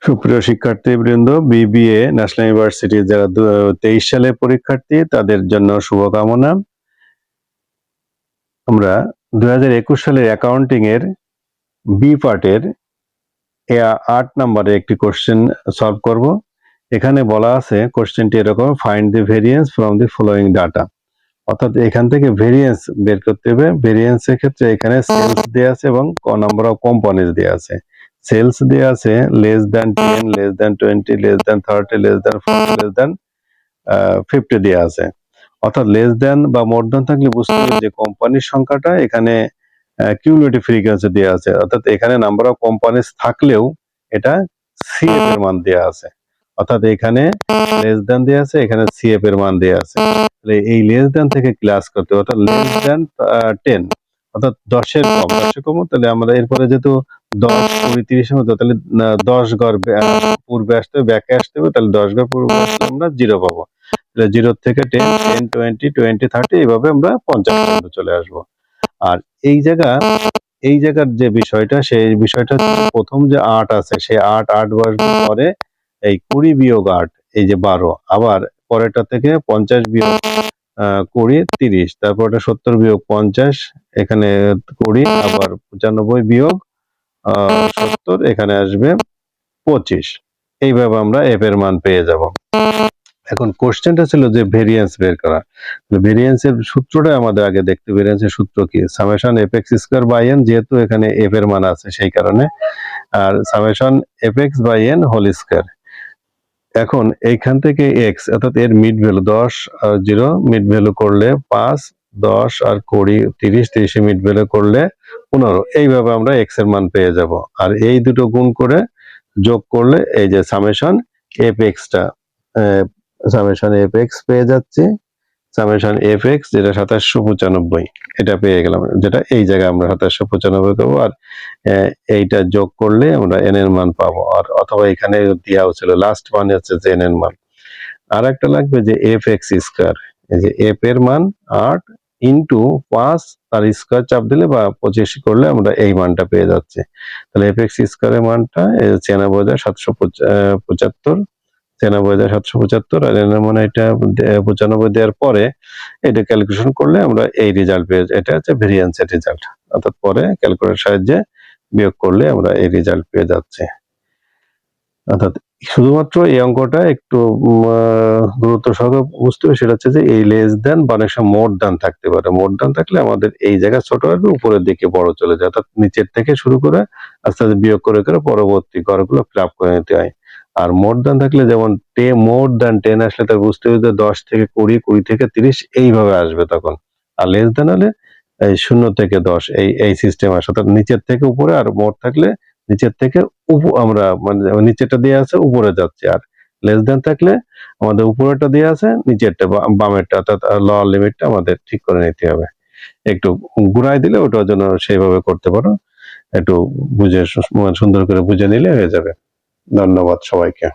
সুপ্রিয় শিক্ষার্থীবৃন্দ, BBA national ইউনিভার্সিটির যারা 23 সালের পরীক্ষার্থী তাদের জন্য শুভকামনা। আমরা 2021 সালের অ্যাকাউন্টিং এর বি পার্টের 8 নম্বরে একটি কোশ্চেন সলভ করব। এখানে বলা আছে, কোশ্চেনটি এরকম: find the variance from the following data. অর্থাৎ এখান থেকে ভেরিয়েন্স বের করতে হবে। ভেরিয়েন্সের ক্ষেত্রে এখানে সেলস দেয়া আছে এবং নাম্বার অফ কোম্পানিজ দেয়া আছে। সেলস দেয়া আছে less than 10, less than 20, less than 30, less than 40, less than 50 দেয়া আছে। অর্থাৎ লেস দ্যান বা মোর দ্যান থাকলে বুঝতে হবে যে কোম্পানির সংখ্যাটা এখানে কিউমুলেটিভ ফ্রিকোয়েন্সি দেয়া আছে। অর্থাৎ এখানে নাম্বার অফ কোম্পানিজ থাকলেও এটা সিএফ এর মান দেয়া আছে। অর্থাৎ এখানে লেস দ্যান দেয়া আছে, এখানে সিএফ এর মান দেয়া আছে। তাহলে এই লেস দ্যান থেকে ক্লাস করতে হবে, অর্থাৎ লেস দ্যান 10, অর্থাৎ 10 এর কম। 10 এর কম তাহলে আমরা এরপরে যেহেতু 10, 20, 30 এর মতো, তাহলে 10 ঘর পূর্বে আসতে হবে, ব্যাকে আসতে হবে। তাহলে 10 ঘর পূর্বে আসলে আমরা 0 পাবো। 0 থেকে 10, 10, 20, 20, 30 এইভাবে আমরা 50 পর্যন্ত চলে আসবো। আর এই জায়গার যে বিষয়টা, সেই বিষয়টা হচ্ছে প্রথম যে 8 আছে সেই 8 বসবে পরে, এই 20 বিয়োগ 8 এই যে 12, আবার পরেরটা থেকে 50 বিয়োগ 20 30, তারপর 70 বিয়োগ 50 এখানে 20, আবার 95 বিয়োগ 70 এখানে আসবে 25। এইভাবে আমরা এফ এর মান পেয়ে যাব। এখন কোশ্চেনটা ছিল যে ভেরিয়েন্স বের করা। ভেরিয়েন্সের সূত্রটা আমাদের আগে দেখতে। ভেরিয়েন্সের সূত্র কি? Summation F X square by N, যেহেতু এখানে এফ এর মান আছে সেই কারণে, আর summation F X by N whole square. এখন এইখান থেকে এক্স, অর্থাৎ এর মিড ভ্যালু 10 আর 0 মিড ভ্যালু করলে 5, 10 আর 20 30, 30 এ মিড ভ্যালু করলে 15। এইভাবে আমরা এক্স এর মান পেয়ে যাব। আর এই দুটো গুণ করে যোগ করলে এই যে summation F extra, summation F x পেয়ে যাচ্ছি। সামেশন এফ এক্স যেটা 2795 এটা পেয়ে গেলাম, যেটা এই জায়গায় আমরা 2795 পাবো। আর এইটা যোগ করলে আমরা এন এর মান পাবো। আর অথবা এখানে দেওয়া ছিল লাস্ট মান হচ্ছে যে এন এর মান। আর একটা লাগবে যে এফ এক্স স্কয়ার, এই যে এফ এর মান 8 ইন্টু 5 তার স্কয়ার চাপ দিলে বা 25 করলে আমরা এই মানটা পেয়ে যাচ্ছি। তাহলে এফ এক্স স্কয়ারের মানটা 96775, 96775, আর এর মানে এটা 95 দেওয়ার পরে এটা ক্যালকুলেশন করলে আমরা এই রেজাল্ট পেয়ে যাই। এটা হচ্ছে ভেরিয়েন্সের রেজাল্ট। অর্থাৎ পরে ক্যালকুলেটরের সাহায্যে বিয়োগ করলে আমরা এই রেজাল্ট পেয়ে যাচ্ছি। অর্থাৎ শুধুমাত্র এই অঙ্কটা একটু গুরুত্ব সহকারে বুঝতে হবে, সেটা হচ্ছে যে এই লেস দেন বা অনেক সময় মোর দেন থাকতে পারে। মোর দেন থাকলে আমাদের এই জায়গা ছোট হবে, উপরের দিকে বড় চলে যায়। অর্থাৎ নিচের থেকে শুরু করে আস্তে আস্তে বিয়োগ করে করে পরবর্তী ঘরগুলো ফিল আপ করে নিতে হয়। আর মোর দেন থাকলে যেমন মোর দেন 10 আসলে তার বুঝতে হবে যে 10 থেকে 20, 20 থেকে 30 এইভাবে আসবে তখন। আর লেস দেন হলে এই 0 থেকে 10 এই সিস্টেম আসে। অর্থাৎ নিচের থেকে উপরে, আর মোর থাকলে নিচের থেকে আমরা মানে নিচেরটা দেওয়া আছে উপরে যাচ্ছে। আর লেস দেন থাকলে আমাদের উপরেরটা দেওয়া আছে, নিচেরটা বামেরটা, অর্থাৎ লোয়ার লিমিটটা আমাদের ঠিক করে নিতে হবে। একটু ঘুরাই দিলে ওটার জন্য সেইভাবে করতে পারো। একটু বুঝে সুন্দর করে বুঝে নিলে হয়ে যাবে। ধন্যবাদ সবাইকে।